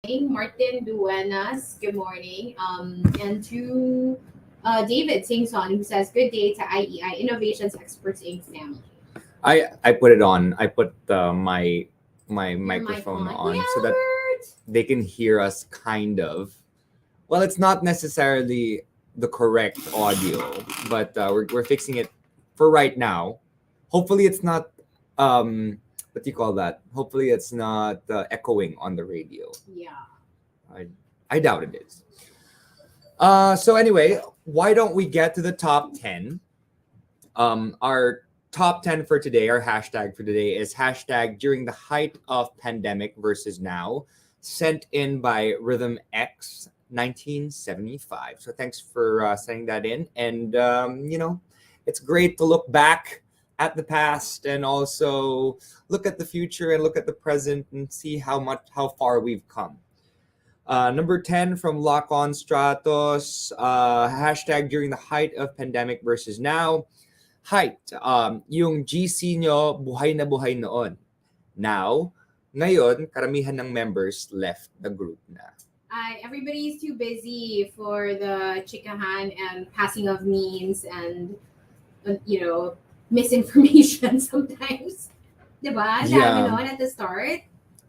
Martin Duenas, good morning. And to David Singson, who says, good day to IEI Innovations Experts Inc. family. I put it on. I put my Your mic microphone on. Kuya on so that Albert! they can hear us kind of. Well, it's not necessarily the correct audio, but we're fixing it for right now. Hopefully, it's not what do you call that? Hopefully, it's not echoing on the radio. Yeah. I I doubt it is. So anyway, why don't we get to the top 10? Our top 10 for today, our hashtag for today is hashtag during the height of pandemic versus now, sent in by Rhythm X 1975. So thanks for sending that in. And, it's great to look back at the past and also look at the future and look at the present and see how far we've come. Number 10 from Lock On Stratos, hashtag during the height of pandemic versus now. Height, yung GC nyo, buhay na buhay noon. Now, ngayon, karamihan ng members left the group na. Everybody's too busy for the chikahan and passing of memes and, misinformation sometimes. Diba? Ang dami Yeah. noon at the start.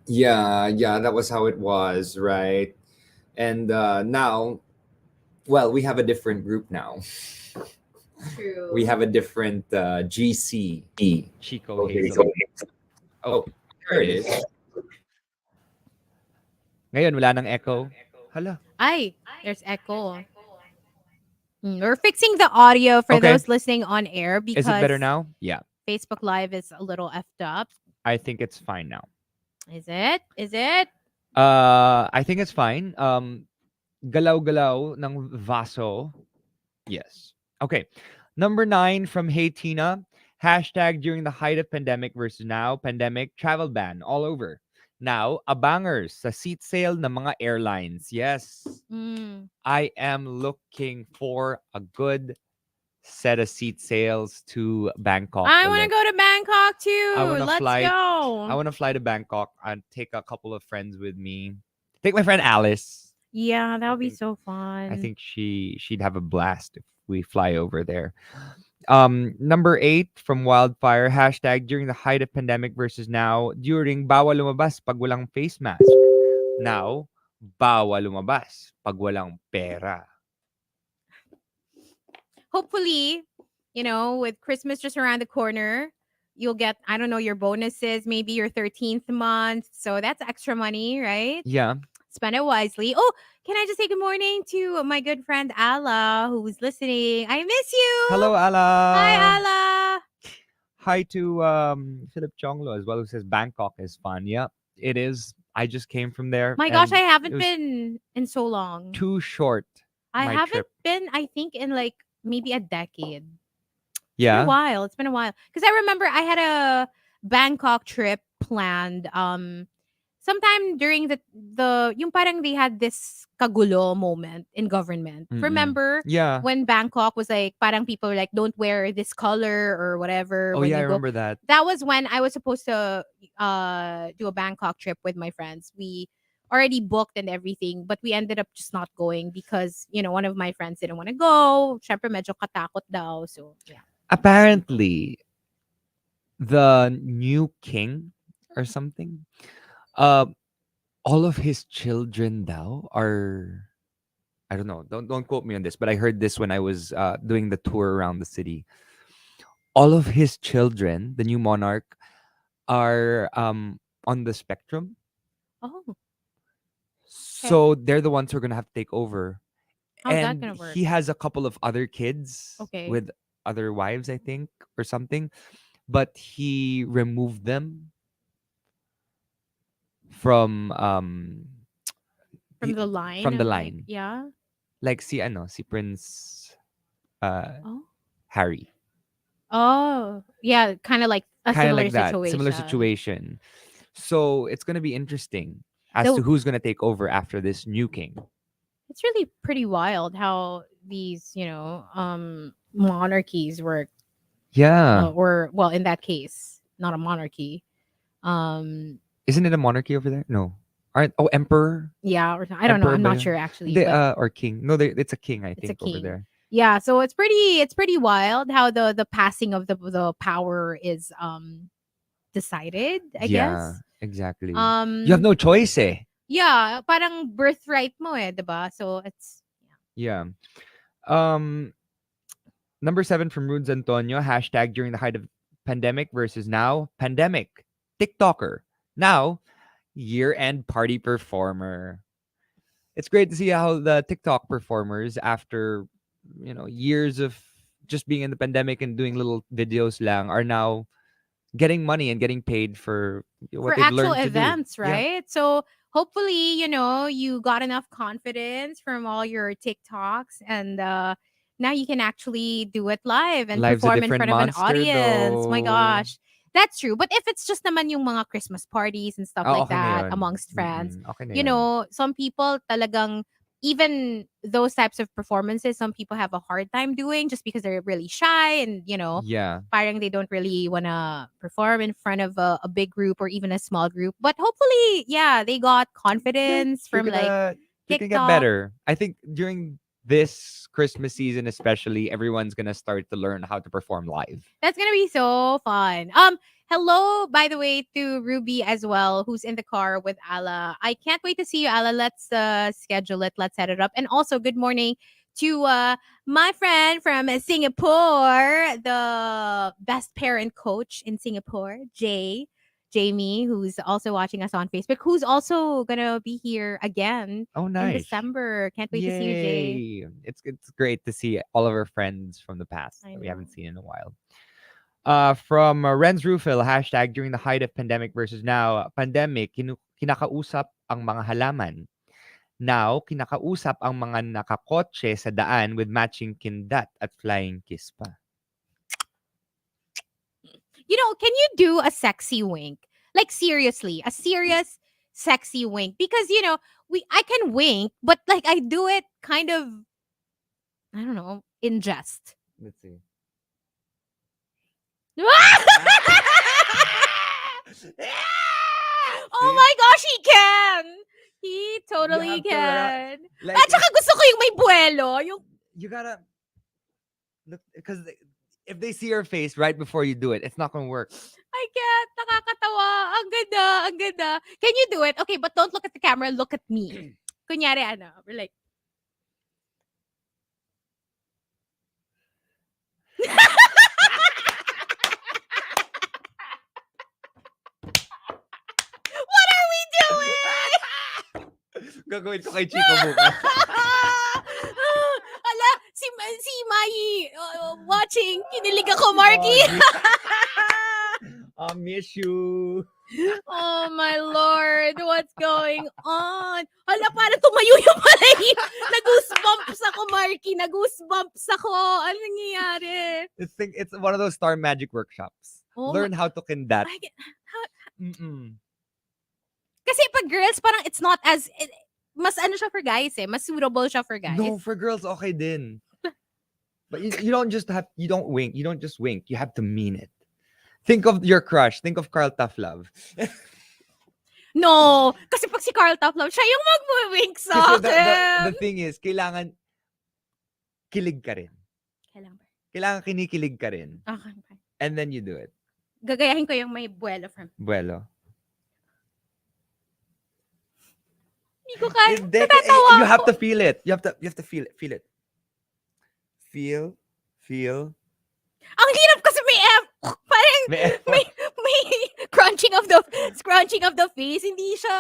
Yeah, that was how it was, right? And now, well, we have a different group now. True. We have a different GC. Chico Hazel. Oh, there it is. Ngayon, wala nang echo. Hala. Ay, there's echo. We're fixing the audio for Okay. those listening on air because Is it better now? Yeah. Facebook Live is a little effed up. I think it's fine now. Is it? Is it? I think it's fine. Galaw-galaw ng vaso. Yes. Okay. Number 9 from Hey Tina. Hashtag during the height of pandemic versus now. Pandemic travel ban all over. Now, abangers sa seat sale ng mga airlines. Yes. I am looking for a good set of seat sales to Bangkok. I want to go to Bangkok too. Let's I go. want to fly to Bangkok and take a couple of friends with me. Take my friend Alice. Yeah, that would be think- so fun. I think she'd have a blast if we fly over there. Number 8 from Wildfire, hashtag during the height of pandemic versus now. During bawal lumabas pag walang face mask. Now, bawal lumabas pag walang pera. Hopefully, with Christmas just around the corner, you'll get, I don't know, your bonuses, maybe your 13th month. So that's extra money, right? Yeah. Spend it wisely. Oh, can I just say good morning to my good friend Ala, who's listening? I miss you. Hello, Ala. Hi, Ala. Hi to Philip Chonglo as well, who says Bangkok is fun. Yeah, it is. I just came from there. My gosh, and I it haven't was been in so long. too short. I my haven't trip. been, I think, in like maybe a decade. Yeah. It's been a while. Because I remember I had a Bangkok trip planned sometime during the yung parang they had this kagulo moment in government. Mm-mm. Remember Yeah. when Bangkok was like parang people were like don't wear this color or whatever Oh when yeah, I you go. remember that. That was when I was supposed to do a Bangkok trip with my friends. We already booked and everything, but we ended up just not going because, one of my friends didn't want to go. Syempre medyo katakot daw. So, yeah. Apparently, the new king or something, all of his children now are, I don't know. Don't quote me on this, but I heard this when I was doing the tour around the city. All of his children, the new monarch, are on the spectrum. Oh, So they're the ones who are gonna have to take over. how's that And going to work? he has a couple of other kids Okay. with other wives, I think, or something. But he removed them from From he- the line? from the of, like- line. yeah. like si Prince Oh. Harry. Oh. Yeah, kind of like a Kind of similar like that. situation. Similar situation. So it's gonna be interesting as The- to who's gonna take over after this new king. It's really pretty wild how these, monarchies work. Yeah. Or, well, in that case, not a monarchy. Isn't it a monarchy over there? No. Aren't Emperor? Yeah, or I don't know. Emperor I'm ba not yun? sure actually, Hindi, but or king. No, it's a king, I it's a think, over king. there. Yeah, so it's pretty wild how the passing of the power is decided, I Yeah, guess. exactly. You have Um no choice, eh. yeah, parang birthright mo eh, 'di ba? So it's Yeah. Um, Number 7 from Rudes Antonio. Hashtag during the height of pandemic versus now. Pandemic. TikToker. Now, year-end party performer. It's great to see how the TikTok performers, after years of just being in the pandemic and doing little videos lang, are now getting money and getting paid for for what they've actual learned to do. events, Yeah. right? So hopefully, you got enough confidence from all your TikToks and now you can actually do it live and Life's a perform in different front of an monster audience. My though. gosh. That's true. But if it's just naman yung mga Christmas parties and stuff Oh, like okay na that yun. amongst friends, Okay na yun. some people talagang even those types of performances, some people have a hard time doing just because they're really shy and, Yeah. parang they don't really want to perform in front of a big group or even a small group. But hopefully, yeah, they got They're, confidence they're from like gonna they're gonna get TikTok. better. I think during this Christmas season especially, everyone's gonna start to learn how to perform live. That's gonna be so fun. Hello, by the way, to Ruby as well, who's in the car with Ala. I can't wait to see you, Ala. Let's schedule it. Let's set it up. And also, good morning to my friend from Singapore, the best parent coach in Singapore, Jamie, who's also watching us on Facebook, who's also gonna be here again Oh, in nice. December. Can't wait to see you, Jay. Yay. It's great to see all of our friends from the past I that we know. haven't seen in a while. From Renz Rufil, hashtag during the height of pandemic versus now. Pandemic, kinakausap ang mga halaman. Now, kinakausap ang mga nakakotse sa daan with matching kindat at flying kiss pa. Can you do a sexy wink? Like seriously, a serious sexy wink because I can wink, but like I do it kind of, I don't know, in jest. Let's see. Oh my gosh, he can. He totally have to can. Like, At saka gusto ko yung may buwelo. Yung you gotta look, because if they see your face right before you do it, it's not gonna work. I can't. Nakakatawa. Ang ganda. Ang ganda. Can you do it? Okay, but don't look at the camera. Look at me. Kunyari, we're like, what are we doing? Gagawin ko kay Chico bukas. Ala, si Mai watching. Kinilig ako, Markki. I miss you. Oh my Lord, what's going on? Hala, parang tumayo yung palay. Nag-goosebumps ako, Markki. Nag-goosebumps ako. Ano nangyayari? It's one of those Star Magic workshops. Oh Learn how to kindat. Mm-mm. Kasi pag girls, parang it's not as... mas ano siya for guys eh. Mas suitable siya for guys. No, for girls, okay din. But you don't wink. You don't just wink. You have to mean it. Think of your crush. Think of Carl Tough Love. No! Kasi pag si Carl Toplove, siya yung mag-wink sa Kasi akin. the thing is, kailangan kilig ka rin. Kailangan ba? Kailangan kinikilig ka rin. Okay. And then you do it. Gagayahin ko yung may buwelo from... Buelo. Hindi ko kaya. Hindi, Natatawa you have ako. to feel it. You have to feel it. Feel it. Feel. Ang hirap kasi may parang may crunching of the face. Hindi siya.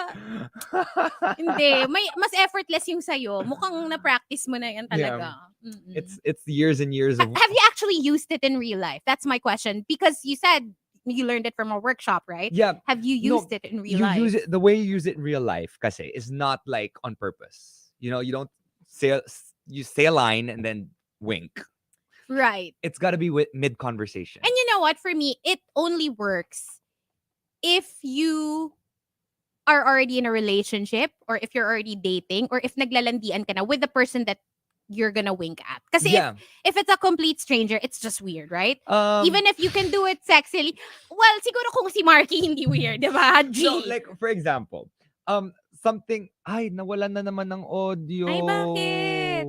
Hindi. Mas effortless yung sayo. Mukhang na-practice mo na yan talaga. Yeah. It's years and years of... Have you actually used it in real life? That's my question. Because you said you learned it from a workshop, right? Yeah. Have you used it in real life? Use it, the way you use it in real life, kasi, is not like on purpose. You don't you say a line and then wink. Right. It's got to be mid-conversation. And you know what? For me, it only works if you are already in a relationship or if you're already dating or if naglalandian ka na with the person that you're gonna wink at. Kasi if it's a complete stranger, it's just weird, right? Even if you can do it sexily. Well, siguro kung si Markki hindi weird, di ba? No, like, for example, something, ay, nawalan na naman ng audio. Ay, bakit?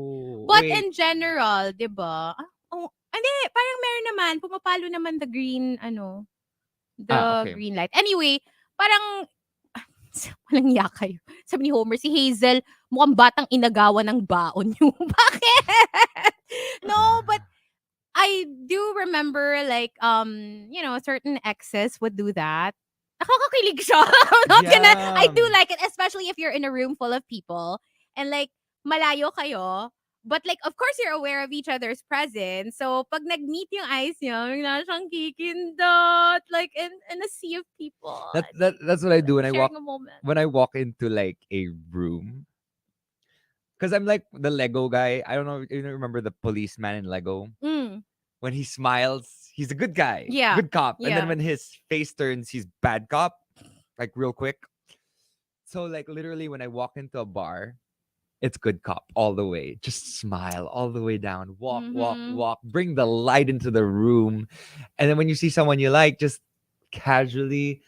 But Wait. in general, 'di ba? Oh, hindi, parang meron naman, pumapalo naman the Okay. green light. Anyway, parang walang iya kayo. Sabi ni Homer, si Hazel, mukhang batang inagawan ng baon yung bakit? No, but I do remember like certain exes would do that. Nakakakilig siya. I'm not gonna I do Yeah. like it, especially if you're in a room full of people and like malayo kayo. But like, of course, you're aware of each other's presence. So, pag nag-meet yung eyes niyo, bigla siyang kikindot. Like, in a sea of people. That's what I do when I Sharing walk a moment. into like a room. Because I'm like the Lego guy. I don't know if you remember the policeman in Lego. Mm. When he smiles, he's a good guy, Yeah. good cop. And then Yeah. when his face turns, he's bad cop, like real quick. So like literally when I walk into a bar, it's good cop all the way. Just smile all the way down. Walk, walk, Mhm. walk. Bring the light into the room. And then when you see someone you like, just casually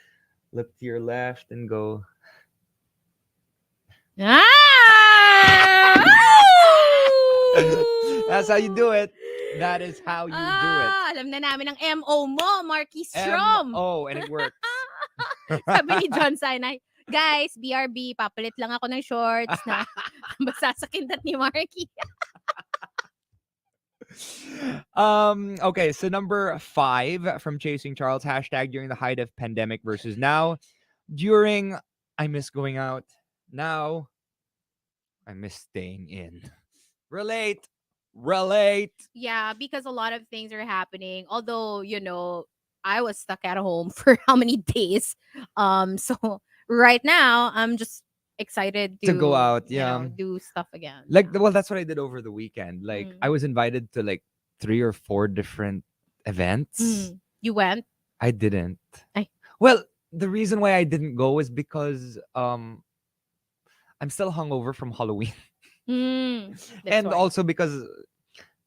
look to your left and go, Ah! that's how you do it. That is how you do it. Alam na namin ang MO mo, Markki Strom. M-O, and it works. Sabi ni John Sinai, guys, BRB, papalit lang ako ng shorts na basa sa kindat ni Markki. Okay, so number 5 from Chasing Charles, hashtag during the height of pandemic versus now. During, I miss going out. Now, I miss staying in. Relate. Yeah, because a lot of things are happening. Although, I was stuck at home for how many days? So right now I'm just excited To go out, you know, yeah. do stuff again. Like, well, that's what I did over the weekend. Like, I Mm. was invited to like 3 or 4 different events. Mm. You went? I didn't. Ay. Well, the reason why I didn't go is because I'm still hungover from Halloween. That's And why. also because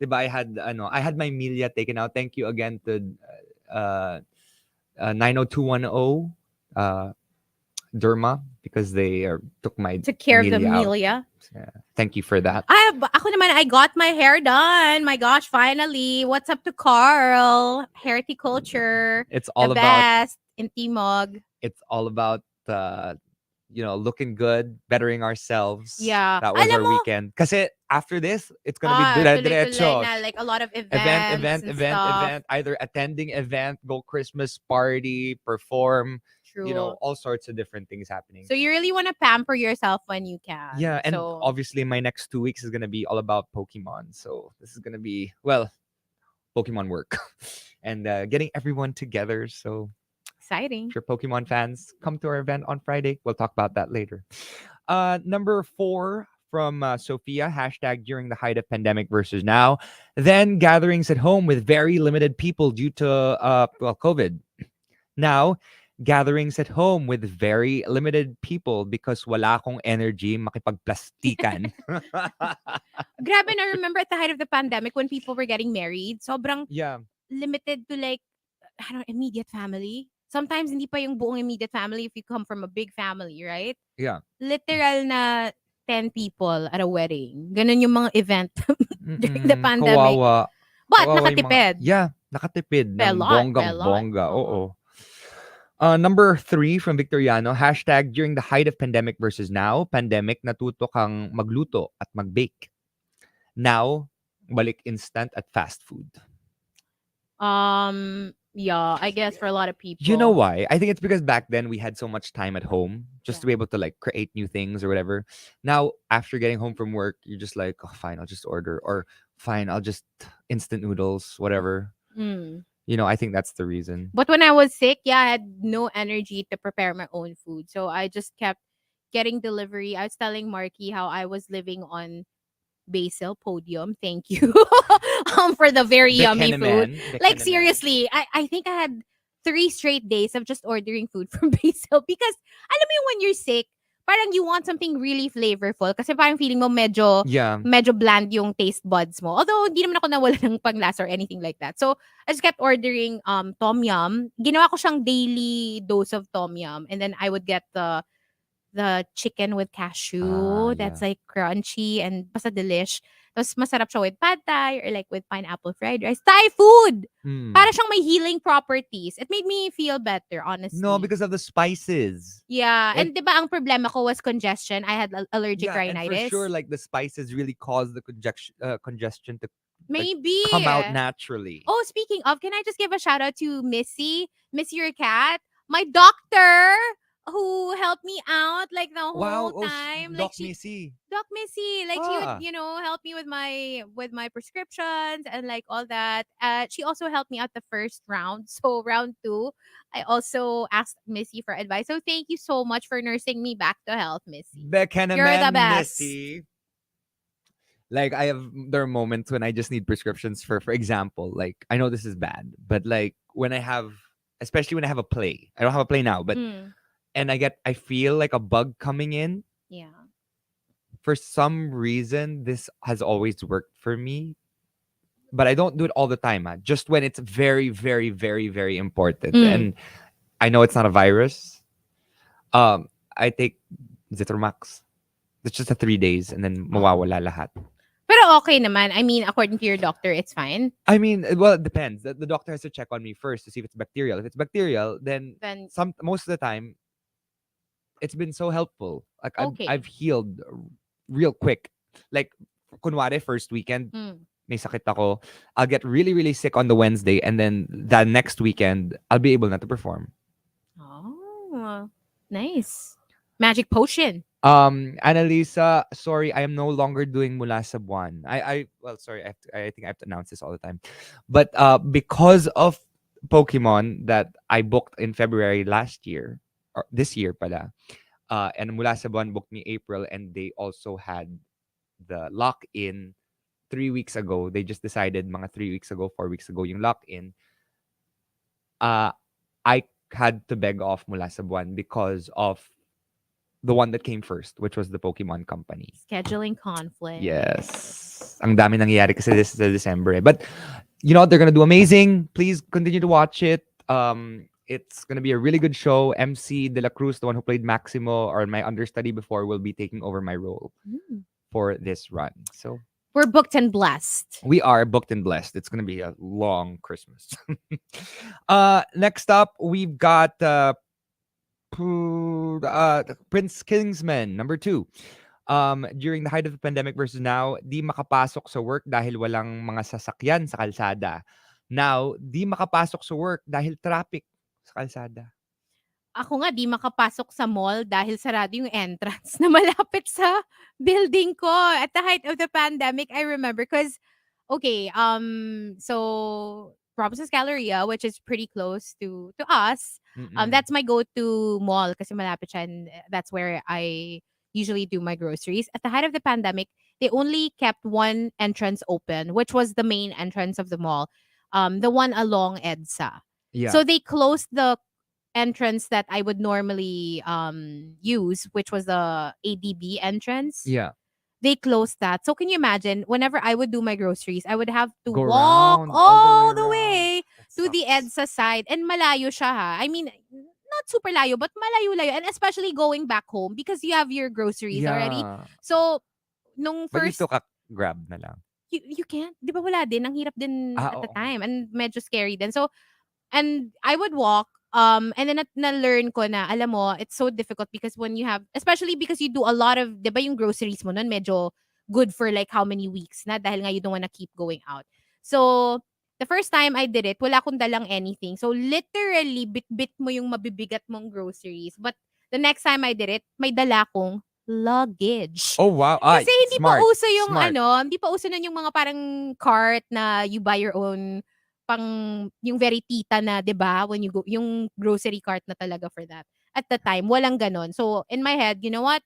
diba, I had my melia taken out. Thank you again to 90210 Derma because they took my Took care of the melia out. Melia. Yeah. Thank you for that. Ako naman, I got my hair done. My gosh, finally. What's up to Carl? Horticulture. It's all The about best in Timog. looking good, bettering ourselves. Yeah. That was Alam our mo, weekend. Kasi after this, it's gonna be tuloy-tuloy dire-diretso. na, like a lot of events and stuff. Event. Either attending event, go Christmas party, perform. True. All sorts of different things happening. So you really want to pamper yourself when you can. Yeah, and so, obviously my next 2 weeks is gonna be all about Pokemon. So this is gonna be Pokemon work and getting everyone together. So exciting. if you're Pokemon fans, come to our event on Friday. We'll talk about that later. Number 4 from Sophia, hashtag during the height of pandemic versus now. Then gatherings at home with very limited people due to COVID. Now, gatherings at home with very limited people because wala akong energy makipagplastikan. Grabe, na remember at the height of the pandemic when people were getting married, sobrang Yeah. limited to like, immediate family. Sometimes hindi pa yung buong immediate family if you come from a big family, right? Yeah. Literal na 10 people at a wedding. Ganun yung mga event during the pandemic. Kawawa. But Kawawa yung nakatipid. nakatipid By a ng lot. bonggang-bongga. Oo. Oo. Number 3 from Victoriano, hashtag during the height of pandemic versus now. Pandemic, natuto kang magluto at mag-bake. Now, balik instant at fast food. Yeah, I guess for a lot of people. You know why? I think it's because back then we had so much time at home just to be able to like create new things or whatever. Now, after getting home from work, you're just like, oh, fine, I'll just order. Or fine, I'll just instant noodles, whatever. Mm. I think that's the reason. But when I was sick, I had no energy to prepare my own food. So I just kept getting delivery. I was telling Markki how I was living on Basil Podium. Thank you for the very yummy food. Like seriously, I think I had 3 straight days of just ordering food from Basil because alam mo yung when you're sick, parang you want something really flavorful kasi parang feeling mo medyo bland yung taste buds mo. Although hindi naman ako nawala ng panglasa or anything like that. So I just kept ordering tom yum. Ginawa ko siyang daily dose of tom yum and then I would get the the chicken with cashew Yeah. that's like crunchy and basta delish. Tapos masarap siya with pad thai or like with pineapple fried rice. Thai food! Mm. Para siyang may healing properties. It made me feel better, No, honestly. because of the spices. Yeah. It- And di ba ang problema ko was congestion. I had allergic Yeah, and for rhinitis. sure, like the spices really cause the congestion to Maybe. come out naturally. Oh, speaking of, can I just give a shout out to Missy? Missy your cat? My doctor who helped me out like the whole time. Like Doc she Missy. Doc Missy, like she would, Ah. help me with my prescriptions and like all that. She also helped me out the first round. So round 2, I also asked Missy for advice. So thank you so much for nursing me back to health, Missy. You're the Bekenemen best. Missy. Like there are moments when I just need prescriptions for example, like I know this is bad, but like when I have, especially when I have a play. I don't have a play now, but Mm, and I feel like a bug coming in. yeah. For some reason, this has always worked for me, but I don't do it all the time. Just when it's very, very, very, very important, Mm. and I know it's not a virus. I take Zitromax. It's just a 3 days, and then mawawala lahat. Pero okay naman. I mean, according to your doctor, it's fine. I mean, well, it depends. The doctor has to check on me first to see if it's bacterial. If it's bacterial, then Then most of the time, it's been so helpful. Like okay. I've healed real quick. Like kunwari first weekend, Mm. may sakit ako. I'll get really really sick on the Wednesday, and then that next weekend I'll be able not to perform. Oh, nice. Magic potion. Annalisa, sorry, I am no longer doing Mula sa Buwan. Well, sorry, I think I have to announce this all the time. But because of Pokemon that I booked in February last year, or this year pala, and Mula sa Buwan booked me April, and they also had the lock-in 3 weeks ago. They just decided mga 3 weeks ago, 4 weeks ago, yung lock-in. I had to beg off Mula sa Buwan because of the one that came first, which was the Pokemon company. Scheduling conflict. Yes. Ang dami nangyayari kasi this is December. But you know, they're gonna do amazing. Please continue to watch it. It's gonna be a really good show. MC De La Cruz, the one who played Maximo or my understudy before, will be taking over my role Mm. for this run. So We're booked and blessed. we are booked and blessed. It's gonna be a long Christmas. Next up, we've got Prince Kingsman, number 2. During the height of the pandemic versus now, di makapasok sa work dahil walang mga sasakyan sa kalsada. Now, di makapasok sa work dahil traffic sa kalsada. Ako nga, di makapasok sa mall dahil sarado yung entrance na malapit sa building ko. At the height of the pandemic, I remember because, okay, so Provinces Galleria, which is pretty close to us, Mm-mm. that's my go-to mall kasi malapit siya and that's where I usually do my groceries. At the height of the pandemic, they only kept one entrance open, which was the main entrance of the mall, the one along EDSA. Yeah. So they closed the entrance that I would normally use, which was the ADB entrance. yeah. They closed that. So can you imagine, whenever I would do my groceries, I would have to Go walk round, all the around. way That to the sucks. EDSA side. And malayo siya ha. I mean, not super layo, but malayo-layo. And especially going back home because you have your groceries already. Yeah. So, nung But you first, took a grab na lang. you can't. Di ba wala din? Ang hirap din at the Oo. time. And medyo scary din. So, and I would walk. And then na-learn ko na, alam mo, it's so difficult because when you have, especially because you do a lot of, di ba yung groceries mo nun, medyo good for like how many weeks na dahil nga you don't wanna keep going out. So, the first time I did it, wala akong dalang anything. So, literally, bit-bit mo yung mabibigat mong groceries. But the next time I did it, may dala akong luggage. Oh wow. Kasi hindi smart. pa uso yung Smart. hindi pa uso nun yung mga parang cart na you buy your own pang yung very tita na, 'di ba? When you go yung grocery cart na talaga for that. At the time, walang ganon. So, in my head, you know what?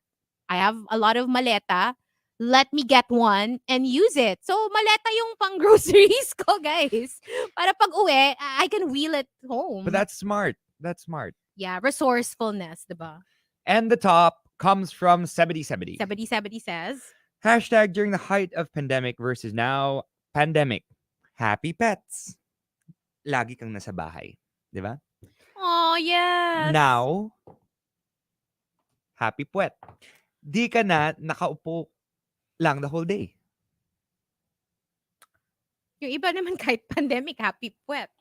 I have a lot of maleta. Let me get one and use it. So, maleta yung pang groceries ko, guys. Para pag uwi, I can wheel it home. But that's smart. That's smart. yeah, resourcefulness, 'di ba? And the top comes from 7070. 7070 says, Hashtag during the height of pandemic versus now, pandemic. Happy pets. Lagi kang nasa bahay. Di ba? "Oh, yes." Now, happy puwet. Di ka na nakaupo lang the whole day. Yung iba naman kahit pandemic, happy puwet.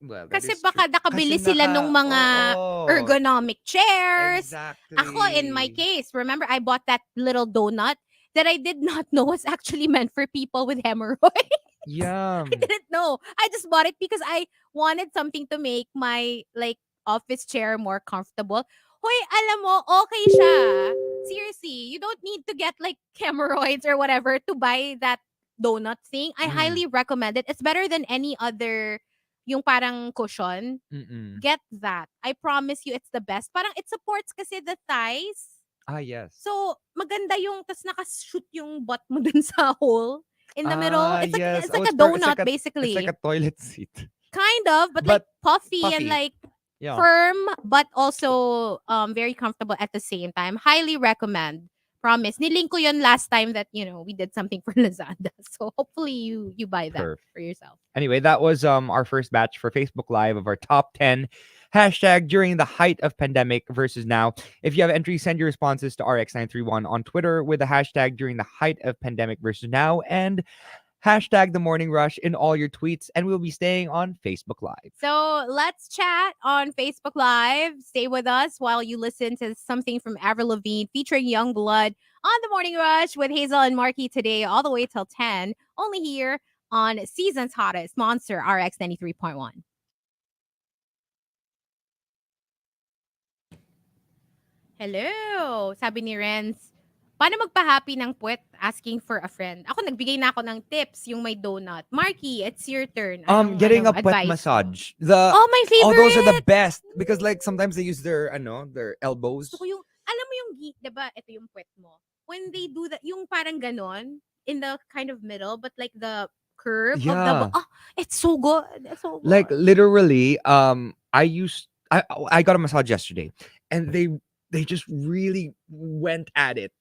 Well, that Kasi is true. baka nakabili Kasi sila nung mga oo. ergonomic chairs. Exactly. Ako, in my case, remember I bought that little donut that I did not know was actually meant for people with hemorrhoids. Yeah. I didn't know. I just bought it because I wanted something to make my like office chair more comfortable. Hoy, alam mo, okay siya. Seriously, you don't need to get like hemorrhoids or whatever to buy that donut thing. I Mm. highly recommend it. It's better than any other yung parang cushion. Mm-mm. Get that. I promise you it's the best. Parang it supports kasi the thighs. Ah, yes. So, maganda yung, tas nakashoot yung butt mo dun sa hole in the middle. Ah, It's like yes. it's like Oh, a it's donut like basically. it's like a toilet seat. Kind of, but like But puffy puffy. and like Yeah. firm, but also very comfortable at the same time. Highly recommend. Promise. Nilink ko yun last time that, we did something for Lazada. So hopefully you buy that Perfect. for yourself. Anyway, that was our first batch for Facebook Live of our top 10 hashtag during the height of pandemic versus now. If you have entries, send your responses to RX931 on Twitter with the hashtag during the height of pandemic versus now and hashtag the morning rush in all your tweets, and we'll be staying on Facebook Live. So let's chat on Facebook Live. Stay with us while you listen to something from Avril Lavigne featuring Young Blood on the Morning Rush with Hazel and Markki today, all the way till 10, only here on Season's Hottest, Monster RX 93.1. Hello! Sabi ni Renz, paano magpa-happy ng puwet? Asking for a friend. Ako, nagbigay na ako ng tips, yung may donut. Markki, it's your turn. Getting a puwet advice mo? massage. Oh, my favorite! Those are the best because like sometimes they use their elbows. Gusto ko yung, alam mo yung, diba, ito yung puwet mo. When they do that, yung parang ganon, in the kind of middle, but like the curve of the, it's so good. It's so good. Like literally, I got a massage yesterday, and they just really went at it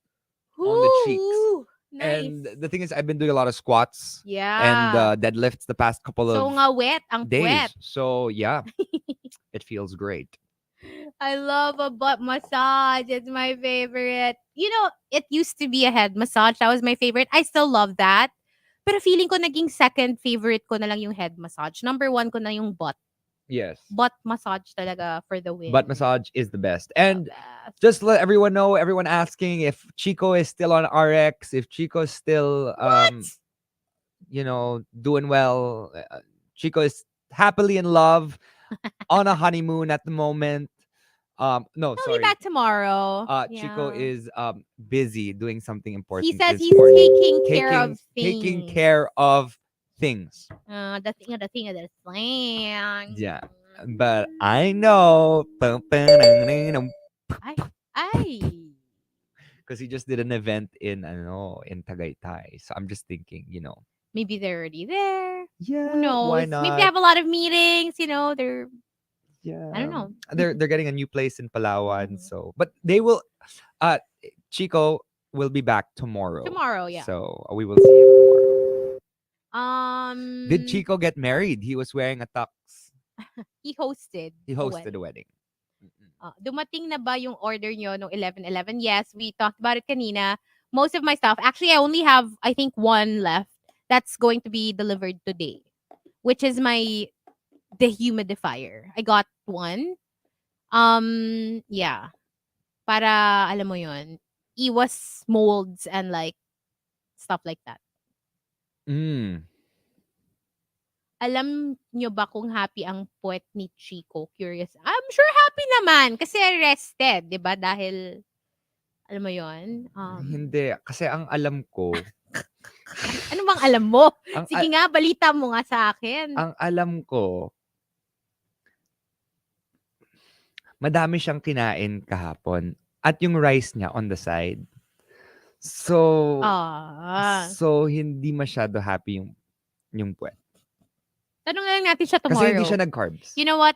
on the cheeks. Ooh, nice. And the thing is, I've been doing a lot of squats yeah. and deadlifts the past couple So of nga wet, ang days. puwet. So yeah, it feels great. I love a butt massage. It's my favorite. It used to be a head massage. That was my favorite. I still love that. Pero feeling ko naging second favorite ko na lang yung head massage. Number one ko na yung butt. Yes. Butt massage talaga for the win. Butt massage is the best. And just let everyone know, everyone asking if Chico is still on RX, if Chico is still doing well. Chico is happily in love on a honeymoon at the moment. No, He'll sorry. be back tomorrow. Chico Yeah. is busy doing something important. He says this he's morning. taking care of things. Taking care of things. The thing of the thing. Yeah. But I know. Ay. Because he just did an event in Tagaytay. So I'm just thinking, Maybe they're already there. yeah, Who knows? why not? Maybe they have a lot of meetings. They're. Yeah, I don't know. They're getting a new place in Palawan, Mhm. so but they will. Chico will be back tomorrow. Tomorrow, yeah. So we will see him tomorrow. Did Did Chico get married? He was wearing a tux. He hosted. He hosted a wedding. Dumating na ba yung order nyo nung 11/11? Yes, we talked about it kanina. Most of my stuff. Actually, I only have, I think, one left that's going to be delivered today, which is my dehumidifier. I got one. Yeah. Para, alam mo yun, iwas molds and like, stuff like that. Alam nyo ba kung happy ang puwet ni Chico? Curious. I'm sure happy naman kasi rested, 'di ba? Dahil alam mo 'yon. Hindi kasi ang alam ko. Ano bang alam mo? Ang Sige nga, balita mo nga sa akin. Ang alam ko, madami siyang kinain kahapon at yung rice niya on the side. So hindi masyado happy yung puwet. Tanong lang natin siya tomorrow. Kasi hindi siya nag-carbs. You know what?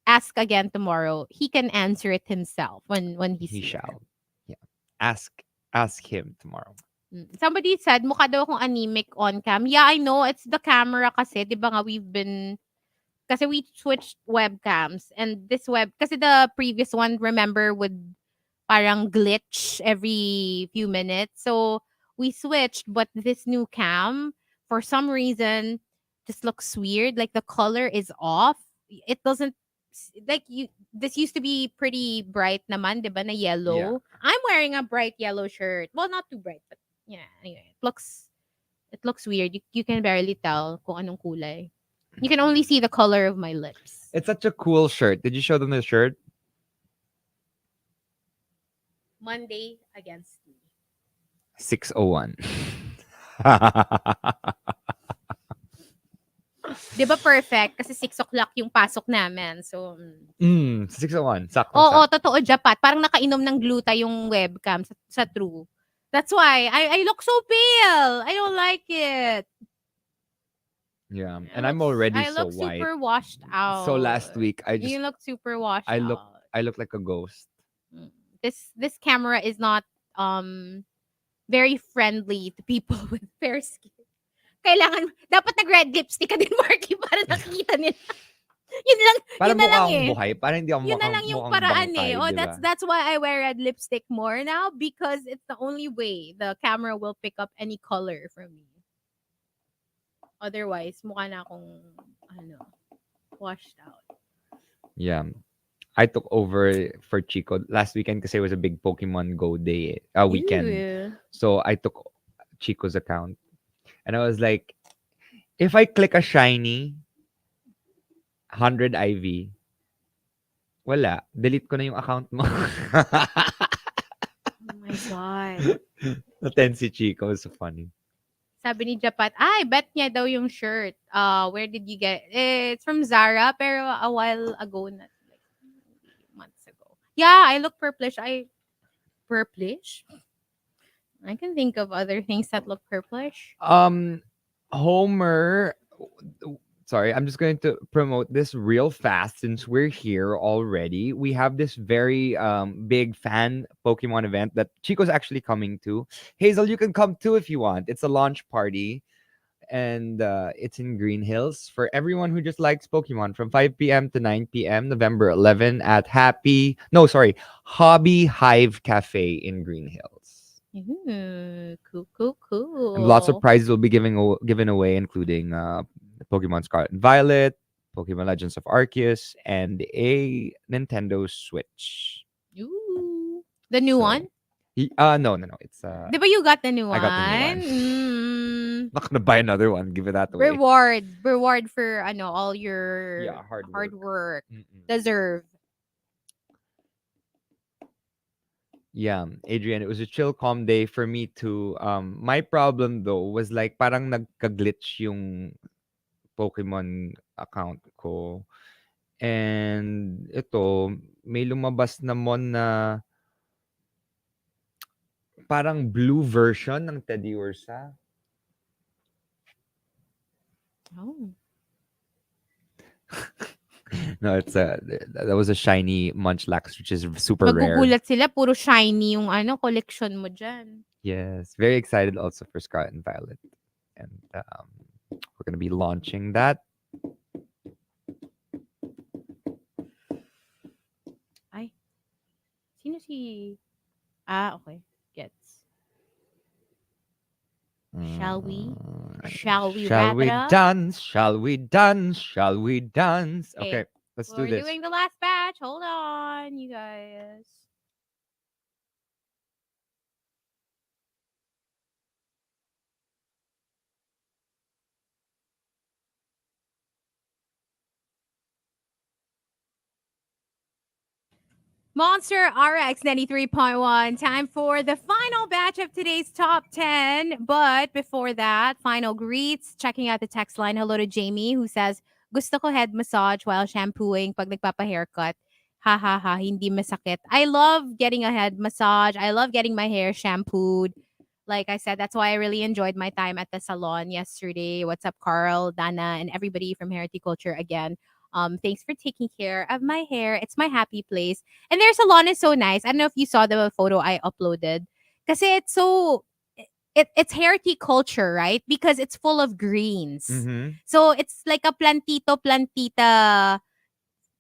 Ask again tomorrow. He can answer it himself when he's He here. shall. Yeah. Ask him tomorrow. Somebody said, mukha daw akong anemic on cam. Yeah, I know. It's the camera kasi. Di ba nga kasi we switched webcams. And this kasi the previous one, remember, would parang glitch every few minutes. So we switched, but this new cam, for some reason, just looks weird. Like the color is off. It doesn't like you. This used to be pretty bright, naman, diba, na Yeah. yellow. I'm wearing a bright yellow shirt. Well, not too bright, but yeah. Anyway, it looks weird. You can barely tell kung anong kulay. You can only see the color of my lips. It's such a cool shirt. Did you show them the shirt? Monday against me. 601. Di ba perfect? Kasi 6 o'clock yung pasok namin. So, 601. Sakto. oo, totoo, Japat. Parang nakainom ng gluta yung webcam sa True. That's why I look so pale. I don't like it. Yeah. And I'm already I so look white. super washed out. So last week You look super washed I out. look like a ghost. This camera is not very friendly to people with fair skin. Kailangan, dapat nag-red lipstick ka din, Marky, para nakita nila. Yun lang, Para yun na lang mukha akong eh. buhay. Para hindi ako Yun na lang yung mukhang paraan bangkay, eh. Oh, diba? that's why I wear red lipstick more now because it's the only way the camera will pick up any color from me. Otherwise, mukha na akong, washed out. Yeah. I took over for Chico last weekend kasi it was a big Pokemon Go day, weekend. Ew. So I took Chico's account. And I was like, if I click a shiny 100 IV, wala. Delete ko na yung account mo. Oh my God. Naten si Chico. It's so funny. Sabi ni Japat, bet niya daw yung shirt. Where did you get it? It's from Zara, pero a while ago na. Like, months ago. Yeah, I look purplish. Purplish? I can think of other things that look purplish. Homer, sorry, I'm just going to promote this real fast since we're here already. We have this very big fan Pokemon event that Chico's actually coming to. Hazel, you can come too if you want. It's a launch party and it's in Green Hills for everyone who just likes Pokemon from 5 p.m. to 9 p.m. November 11 at Hobby Hive Cafe in Green Hills. Cool. And lots of prizes will be given away, including Pokemon Scarlet and Violet, Pokemon Legends of Arceus, and a Nintendo Switch. Ooh. The new one? No. It's Di ba you got the new one? I got the new one. Not gonna buy another one. Give it that away. Reward for all your hard work. Deserve. Yeah, Adrian, it was a chill, calm day for me too. My problem though was like parang nagka-glitch yung Pokemon account ko. And ito, may lumabas na mon na parang blue version ng Teddy Ursa. Oh. No, it's that was a shiny Munchlax, which is super rare. Magugulat sila, puro shiny yung collection mo dyan. Yes, very excited also for Scarlet and Violet. And we're going to be launching that. Ay. Sino si... okay. Gets. Shall we? Shall we Shall wrap we it up? dance? Shall we dance? Shall we dance? Okay, Okay, let's do We're this. doing the last batch. Hold on, you guys. Monster RX93.1. Time for the final batch of today's top 10. But before that, final greets. Checking out the text line. Hello to Jamie who says, gusto ko head massage while shampooing pag nagpapa-haircut. Ha ha ha, hindi masakit. I love getting a head massage. I love getting my hair shampooed. Like I said, that's why I really enjoyed my time at the salon yesterday. What's up, Carl, Dana, and everybody from Horticulture again. Thanks for taking care of my hair. It's my happy place. And their salon is so nice. I don't know if you saw the photo I uploaded. Kasi it's so... It's horticulture, right? Because it's full of greens. Mm-hmm. So it's like a plantita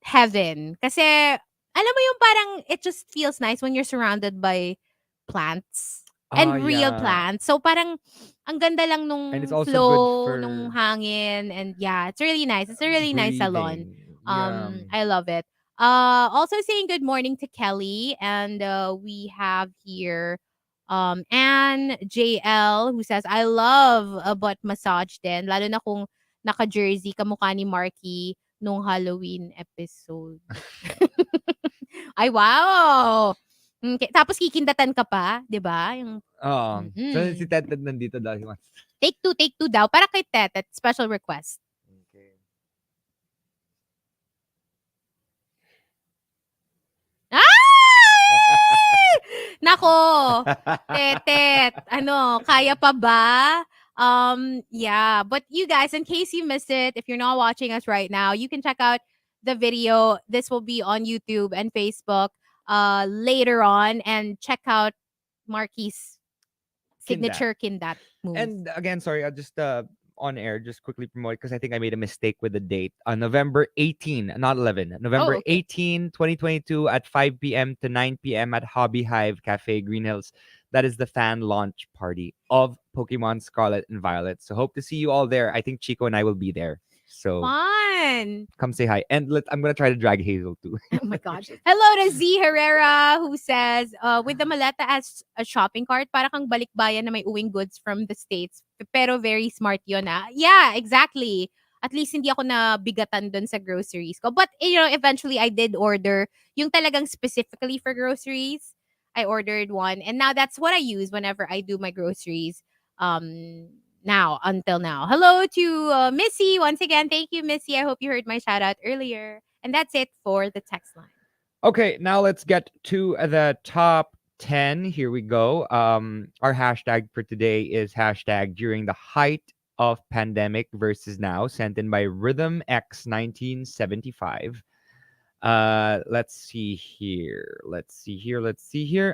heaven. Kasi, alam mo yung parang it just feels nice when you're surrounded by plants Ah, and real yeah. plants. So parang ang ganda lang And it's nung also good flow, nung for hangin, and yeah, it's really nice. It's a really nice salon. breathing. Yeah. I love it. Also saying good morning to Kelly, and we have here Anne JL who says I love a butt massage din, lalo na kung naka-jersey kamukha ni Markki nung Halloween episode. Ay, wow! Tapos kikindatan ka pa, 'di ba? Yung Oh, so si mm. Ted Ted nandito daw. He wants. Take two daw para kay Tetet, special request. Okay. Ay! Nako, Tetet, ano, kaya pa ba? Yeah, but you guys, in case you missed it, if you're not watching us right now, you can check out the video. This will be on YouTube and Facebook later on, and check out Marky's Kindat. signature kindat move. And again, sorry, I'll just on air just quickly promote because I think I made a mistake with the date. On November 18, not 11, November okay. 18, 2022 at 5 p.m. to 9 p.m. at Hobby Hive Cafe Green Hills. That is the fan launch party of Pokemon Scarlet and Violet. So hope to see you all there. I think Chico and I will be there. So Fun. come say hi. And I'm gonna try to drag Hazel too. Oh my God. Hello to Z Herrera who says, with the maleta as a shopping cart, para kang balikbayan na may uwing goods from the States. Pero very smart yun ah. Yeah, exactly. At least hindi ako na bigatan dun sa groceries ko. But, eventually I did order yung talagang specifically for groceries. I ordered one. And now that's what I use whenever I do my groceries. Now, until now. Hello to Missy. Once again, thank you, Missy. I hope you heard my shout out earlier. And that's it for the text line. Okay, now let's get to the top 10. Here we go. Our hashtag for today is hashtag during the height of pandemic versus now, sent in by Rhythm X1975. Let's see here.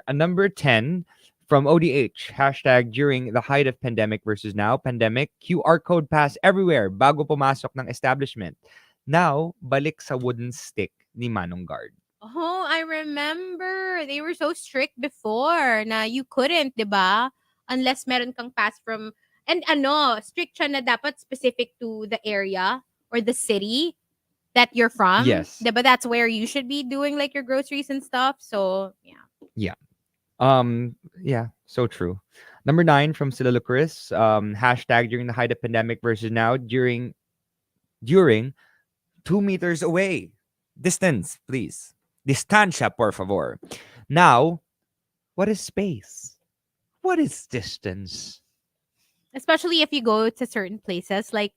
A number 10 from ODH. Hashtag during the height of pandemic versus now. Pandemic, QR code pass everywhere bago pumasok ng establishment. Now, balik sa wooden stick ni Manong Guard. Oh, I remember. They were so strict before na you couldn't, di ba? Unless meron kang pass from... And strict siya na dapat specific to the area or the city that you're from. Yes. Diba? That's where you should be doing like your groceries and stuff. So, yeah. Yeah, so true. Number 9 from Sila Lucaris. Hashtag during the height of pandemic versus now. During 2 meters away. Distance, please. Distancia, por favor. Now, what is space? What is distance? Especially if you go to certain places like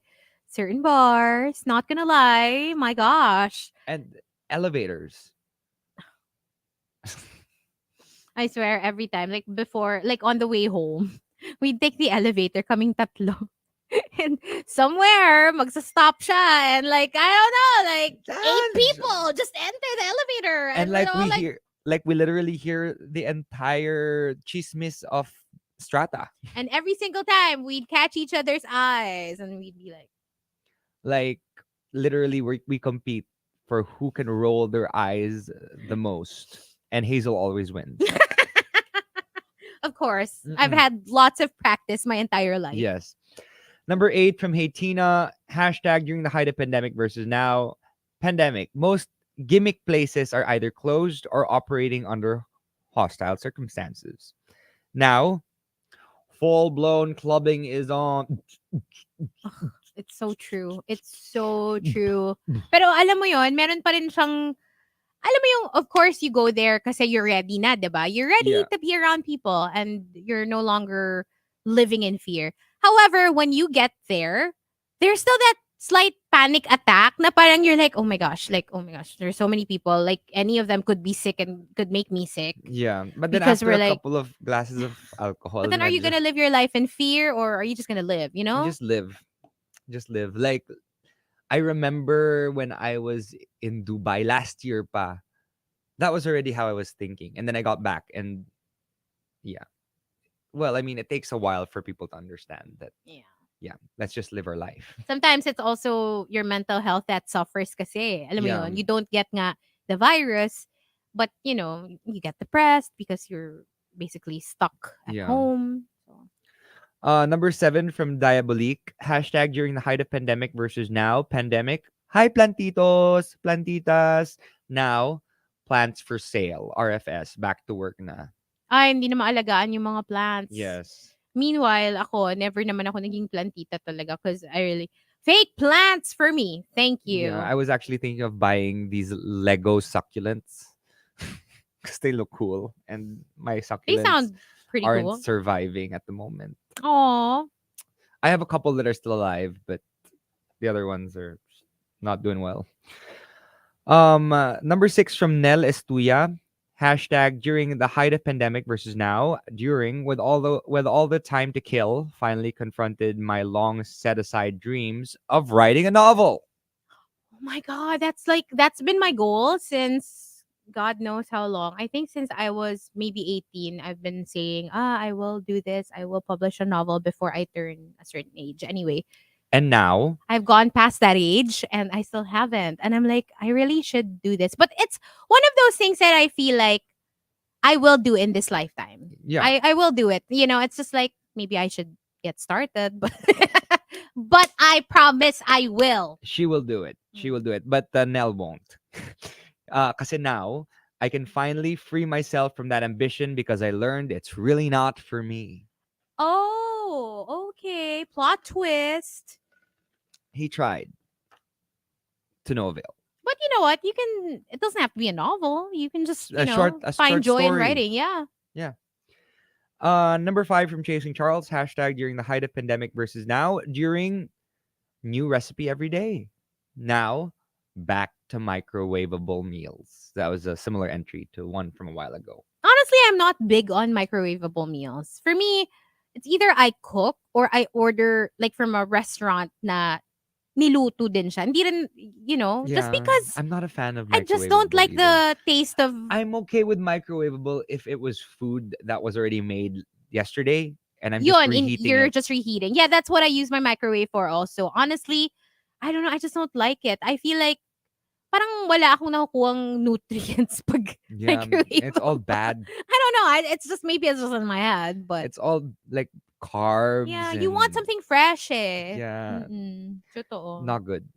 certain bars. Not gonna lie. My gosh. And elevators. I swear every time. Like before, like on the way home, we'd take the elevator kaming tatlo. And somewhere, magsa-stop siya. And like, I don't know, like 8 people just enter the elevator. And you know, we literally hear the entire chismis of Strata. And every single time, we'd catch each other's eyes. And we'd be Like, literally, we compete for who can roll their eyes the most. And Hazel always wins. of course, I've had lots of practice my entire life. Yes. Number 8 from Haytina. Hashtag during the height of pandemic versus now. Pandemic. Most gimmick places are either closed or operating under hostile circumstances. Now, full-blown clubbing is on. It's so true. It's so true. Pero alam mo yon, meron pa rin siyang, alam mo yung, of course, you go there kasi you're ready na, diba? You're ready to be around people and you're no longer living in fear. However, when you get there, there's still that slight panic attack na parang you're like, oh my gosh, there's so many people. Like, any of them could be sick and could make me sick. Yeah, but then Because after a couple of glasses of alcohol. But then are you going to live your life in fear or are you just going to live, you know? Just live. Like, I remember when I was in Dubai last year pa, that was already how I was thinking. And then I got back and yeah. Well, I mean, it takes a while for people to understand that. Yeah, let's just live our life. Sometimes it's also your mental health that suffers kasi. Alam mo yun, you don't get nga the virus, But you get depressed because you're basically stuck at Yeah. home. So, Number 7 from Diabolique. Hashtag during the height of pandemic versus now. Pandemic. Hi, plantitos, plantitas. Now, plants for sale. RFS. Back to work na. hindi na maalagaan yung mga plants. Yes. Meanwhile, ako, never naman ako naging plantita talaga because I really fake plants for me. Thank Yeah, you. I was actually thinking of buying these Lego succulents because they look cool, and my They succulents sound pretty aren't cool. surviving at the moment. Aw. I have a couple that are still alive, but the other ones are not doing well. Number 6 from Nel Estuya. Hashtag during the height of pandemic versus now. During with all the time to kill, finally confronted my long set aside dreams of writing a novel. Oh my god, that's been my goal since God knows how long. I think since I was maybe 18, I've been saying, I will do this. I will publish a novel before I turn a certain age. Anyway, And now, I've gone past that age and I still haven't. And I'm like, I really should do this. But it's one of those things that I feel like I will do in this lifetime. yeah, I will do it. It's just like maybe I should get started, but but I promise I will. she will do it. She will do it, but Nell won't. Kasi now, I can finally free myself from that ambition because I learned it's really not for me. Oh, okay. Plot twist. He tried to no avail. But you know what? It doesn't have to be a novel. You can just, A find short joy in story. writing. Yeah. Yeah. Number 5 from Chasing Charles. Hashtag during the height of pandemic versus now. During new recipe every day. Now, back to microwavable meals. That was a similar entry to one from a while ago. Honestly, I'm not big on microwavable meals. For me, it's either I cook or I order like from a restaurant na niluto din siya. Hindi rin, just Yeah, because I'm not a fan of I just don't microwavable like either. the taste of I'm okay with microwavable if it was food that was already made yesterday and I'm just yun, reheating you're it. just reheating. Yeah, that's what I use my microwave for also. Honestly, I don't know. I just don't like it. I feel like parang wala akong nakukuhang nutrients pag Yeah, microwave. it's all bad. I don't know. It's just in my head, but It's all like carbs. yeah, you want and- something fresh eh. Yeah, Mm-mm. Totoo. not good.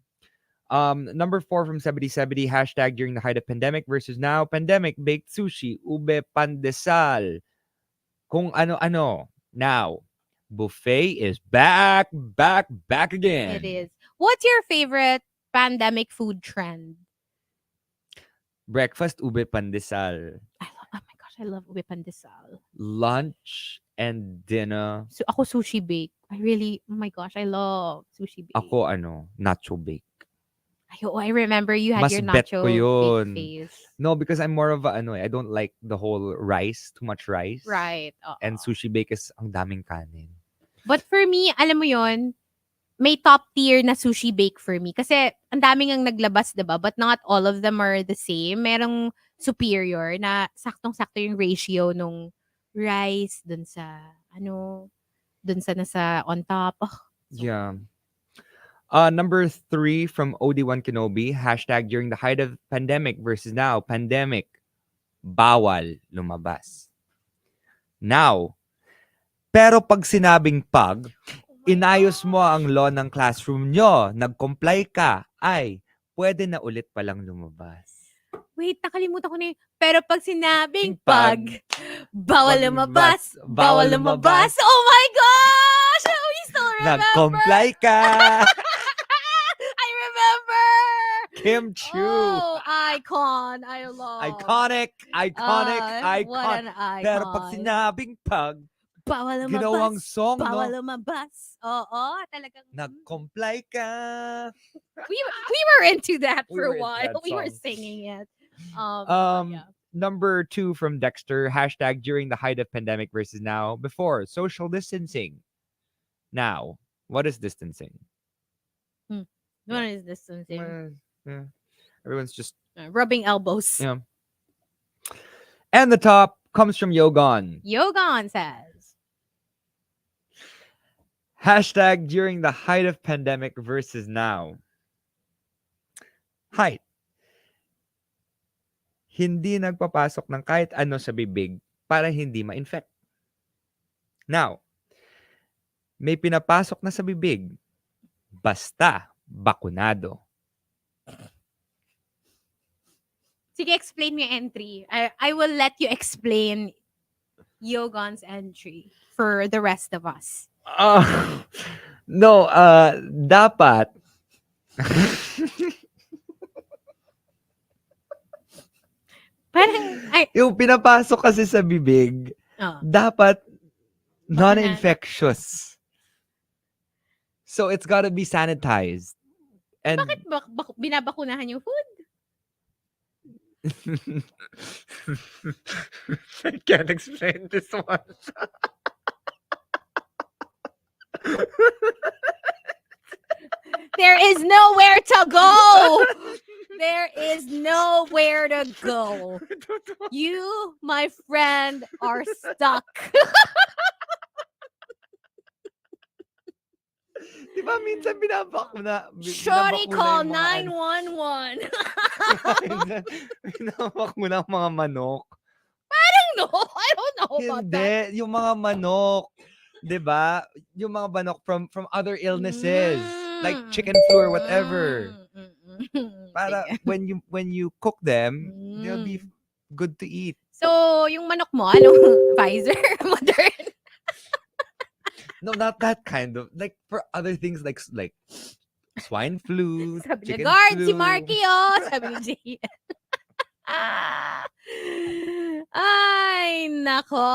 Number 4 from 7070, hashtag during the height of pandemic versus now. Pandemic, baked sushi, ube pandesal, kung ano-ano. Now, buffet is back, back, back again. It is. What's your favorite pandemic food trend? Breakfast, ube pandesal. Oh my gosh, I love ube pandesal. Lunch and dinner, So ako sushi bake. Oh my gosh, I love sushi bake. ako nacho bake. I remember you had Mas your bet nacho ko yun. bake phase. No, because I'm more of a I don't like the whole rice, too much rice. Right. And sushi bake is ang daming kanin. But for me, alam mo yon, may top tier na sushi bake for me. Kasi ang daming ang naglabas, diba? But not all of them are the same. Merong superior na saktong-sakto yung ratio nung rice dun sa, dun sa nasa on top. Oh, Yeah. Number 3 from OD1 Kenobi, hashtag during the height of pandemic versus now. Pandemic, bawal lumabas. Now, pero pag sinabing pag, inayos mo ang law ng classroom nyo, nag-comply ka, ay, pwede na ulit palang lumabas. wait, nakalimutan ko na yun. Pero pag sinabing Pag, bawal pag lumabas, bawal bawal lumabas. Oh my gosh! We still remember. Nag-comply ka! I remember. Kim Chu! Oh, icon. I love. Iconic! Iconic! What Icon! an icon. Pero pag sinabing pag, bawal lumabas. ginawang song, Bawal no? lumabas. Oo, talagang. Nag-comply ka! We were into that We for were a into while. that We were song. singing it. Yeah. Number 2 from Dexter, hashtag during the height of pandemic versus now. Before, social distancing. Now, what is distancing? What is this? Yeah. Everyone's just, Rubbing elbows. you know. And the top comes from Yogon. Yogon says. Hashtag during the height of pandemic versus now. Height. hindi nagpapasok ng kahit ano sa bibig para hindi ma-infect. Now, may pinapasok na sa bibig basta bakunado. Sige, explain mo yung entry. I will let you explain Yogon's entry for the rest of us. No, dapat Parang, yung pinapasok kasi sa bibig, dapat non-infectious. So it's gotta be sanitized. And bakit binabakunahan yung food? I can't explain this one. There is nowhere to go. There is nowhere to go. You, my friend, are stuck. Di ba minsan binabakuna? Shorty call yung mga 911. binabakuna ang mga manok. No, I don't know about that. Hindi, yung mga manok. Di ba? Yung mga manok from other illnesses. Like chicken flu or whatever. Para when you cook them, they'll be good to eat. So, yung manok mo, ano? Pfizer? Modern? No, not that kind of. Like for other things like swine flu, Sabi na, chicken guard, flu. si Markki, oh! Sabi ni Jay. Ay, nako.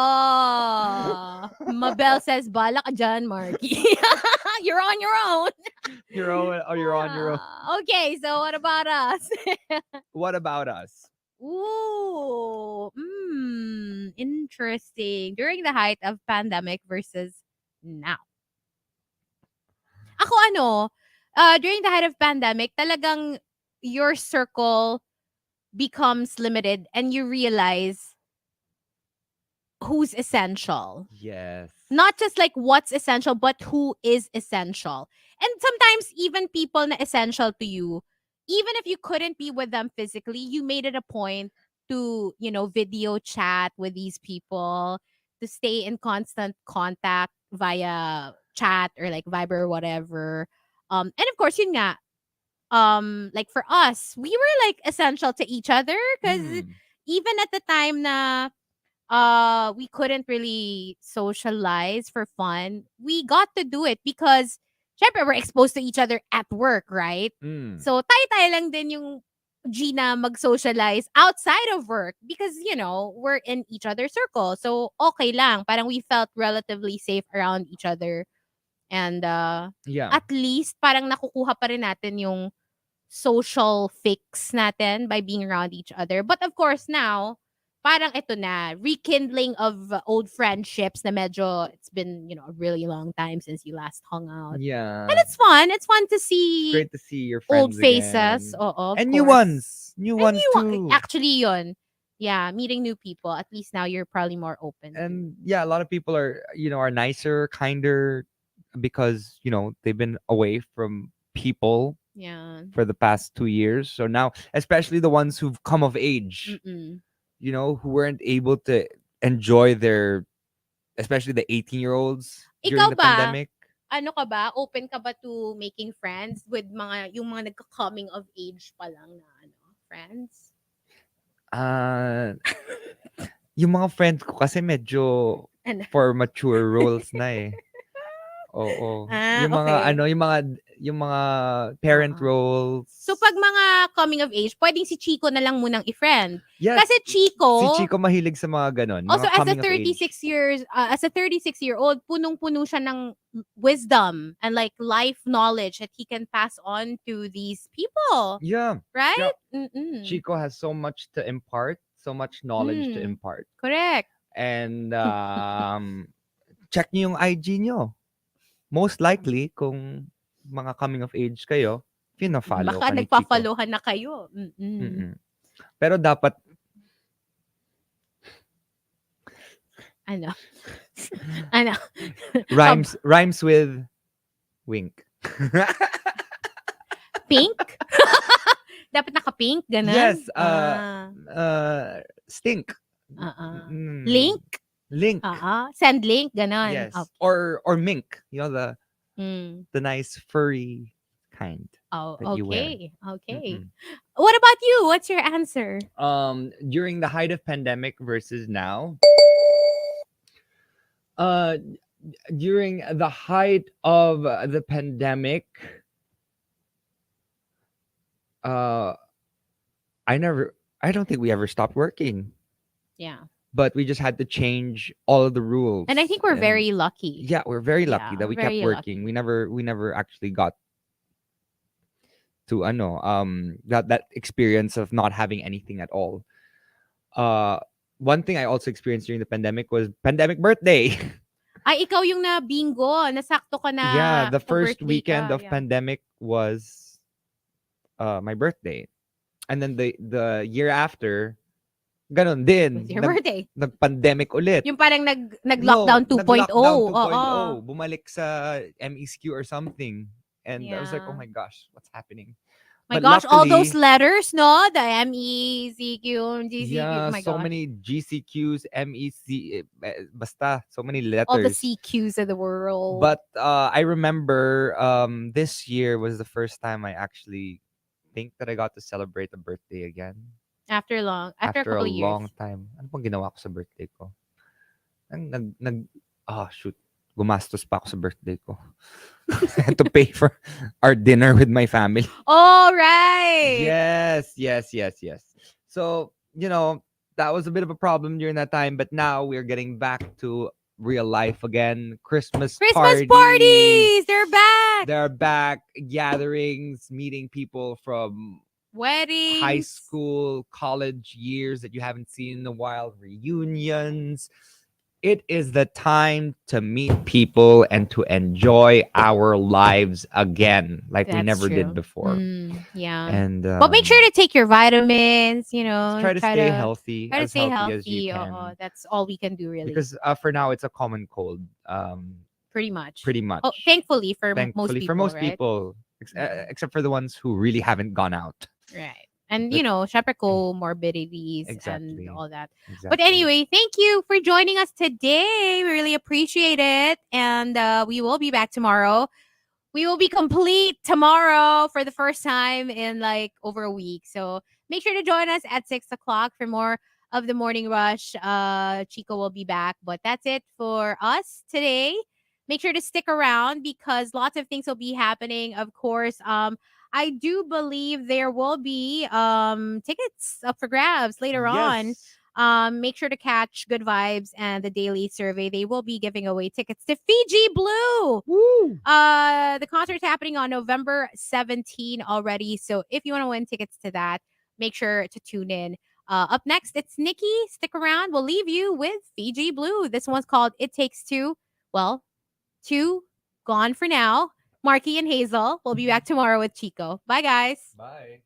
Mabel says, bala ka dyan, Markki. You're on your own. You're on your own. Okay, so what about us? What about us? Ooh, interesting. During the height of pandemic versus now. Ako during the height of pandemic, talagang your circle becomes limited and you realize who's essential. Yes. Not just like what's essential, but who is essential. And sometimes even people na essential to you, even if you couldn't be with them physically, you made it a point to, video chat with these people, to stay in constant contact via chat or like Viber or whatever. And of course, yun nga, like for us, we were like essential to each other because even at the time na we couldn't really socialize for fun, we got to do it because syempre we're exposed to each other at work, right? So tayo lang din yung Gina mag-socialize outside of work because, we're in each other's circle. So okay lang. Parang we felt relatively safe around each other. And at least parang nakukuha pa rin natin yung social fix natin by being around each other. But of course now, parang ito na, rekindling of old friendships na medyo, it's been, a really long time since you last hung out. Yeah. And it's fun. It's fun to see It's great to see your friends old faces. again. Oo, of And new course. ones. New ones too. Actually, yun. Yeah, meeting new people. At least now you're probably more open. And yeah, a lot of people are, are nicer, kinder because, they've been away from people for the past 2 years. So now, especially the ones who've come of age, who weren't able to enjoy especially the 18-year-olds during the pandemic. Ano ka ba? Open ka ba to making friends with yung mga nagka-coming of age pa lang na friends? Yung mga friends ko kasi medyo for mature roles na eh. Oo. Yung mga okay. yung mga parent roles. So pag mga coming of age, pwedeng si Chico na lang munang i-friend. Yes. Kasi Chico, si Chico mahilig sa mga ganon. Also mga as a 36-year-old, punong-puno siya ng wisdom and like life knowledge that he can pass on to these people. Yeah. Right? Yeah. Chico has so much to impart, so much knowledge to impart. Correct. And check niyo yung IG niyo. Most likely, kung mga coming of age kayo, pina-follow baka ka ni nagpa-followhan na kayo. Pero dapat ano? rhymes with wink. Pink? Dapat naka-pink, ganun? Yes, stink. Link? Link. Send link, ganun. Yes. Or mink. You know Mm. the nice furry kind Oh, that you wear. okay. Okay. Mm-mm. What about you? What's your answer? During the height of pandemic versus now. Uh During the height of the pandemic, uh I don't think we ever stopped working, Yeah. but we just had to change all of the rules. And I think we're And very lucky. yeah, we're very Yeah, lucky that we're we kept very working. lucky. We never actually got to that experience of not having anything at all. Uh One thing I also experienced during the pandemic was pandemic birthday. Ay, ikaw yung na bingo. Nasakto ka Yeah, na the first birthday weekend ka. of Yeah. pandemic was my birthday. And then the year after, ganun Was din. your birthday. Nag-pandemic ulit. Yung parang No, nag-lockdown 2.0. nag-lockdown Oo. 2.0. Bumalik sa MESQ or something. And I was like, oh Yeah. my gosh, what's happening? My But gosh, all those luckily, letters, no? The MECQ, GCQ. Oh yeah, my so gosh. many GCQs, MEC, basta, so many All the letters. CQs of the world. But I remember this year was the first time I actually think that I got to celebrate a birthday again. After a After a couple of years. long time. Ano pang ginawa ko sa birthday ko? Shoot. Gumastos pa ako sa birthday ko. I had to pay for our dinner with my family. All right. Yes. So, that was a bit of a problem during that time, but now we're getting back to real life again. Christmas Parties. They're back. They're back. Gatherings, meeting people from Weddings. high school, college years that you haven't seen in a while, reunions. It is the time to meet people and to enjoy our lives again, like we That's never true. did before. Yeah. And But make sure to take your vitamins, try to stay healthy, Try to as stay healthy as you healthy. can. That's all we can do, really. Because for now, it's a common cold. Pretty much. Pretty much. Oh, thankfully for most Thankfully, people, for most right? people, Mhm. except for the ones who really haven't gone out. Right. And, But- syempre comorbidities Exactly. and all that. Exactly. But anyway, thank you for joining us today. We really appreciate it. And we will be back tomorrow. We will be complete tomorrow for the first time in like over a week. So make sure to join us at 6 o'clock for more of the morning rush. Chico will be back. But that's it for us today. Make sure to stick around because lots of things will be happening. Of course, I do believe there will be tickets up for grabs later on. Yes. Make sure to catch Good Vibes and the Daily Survey. They will be giving away tickets to Fiji Blue. Woo! The concert's happening on November 17 already. So if you want to win tickets to that, make sure to tune in. Up next, it's Nikki. Stick around. We'll leave you with Fiji Blue. This one's called It Takes Two. Well, two gone for now. Markki and Hazel. We'll be back tomorrow with Chico. Bye, guys. Bye.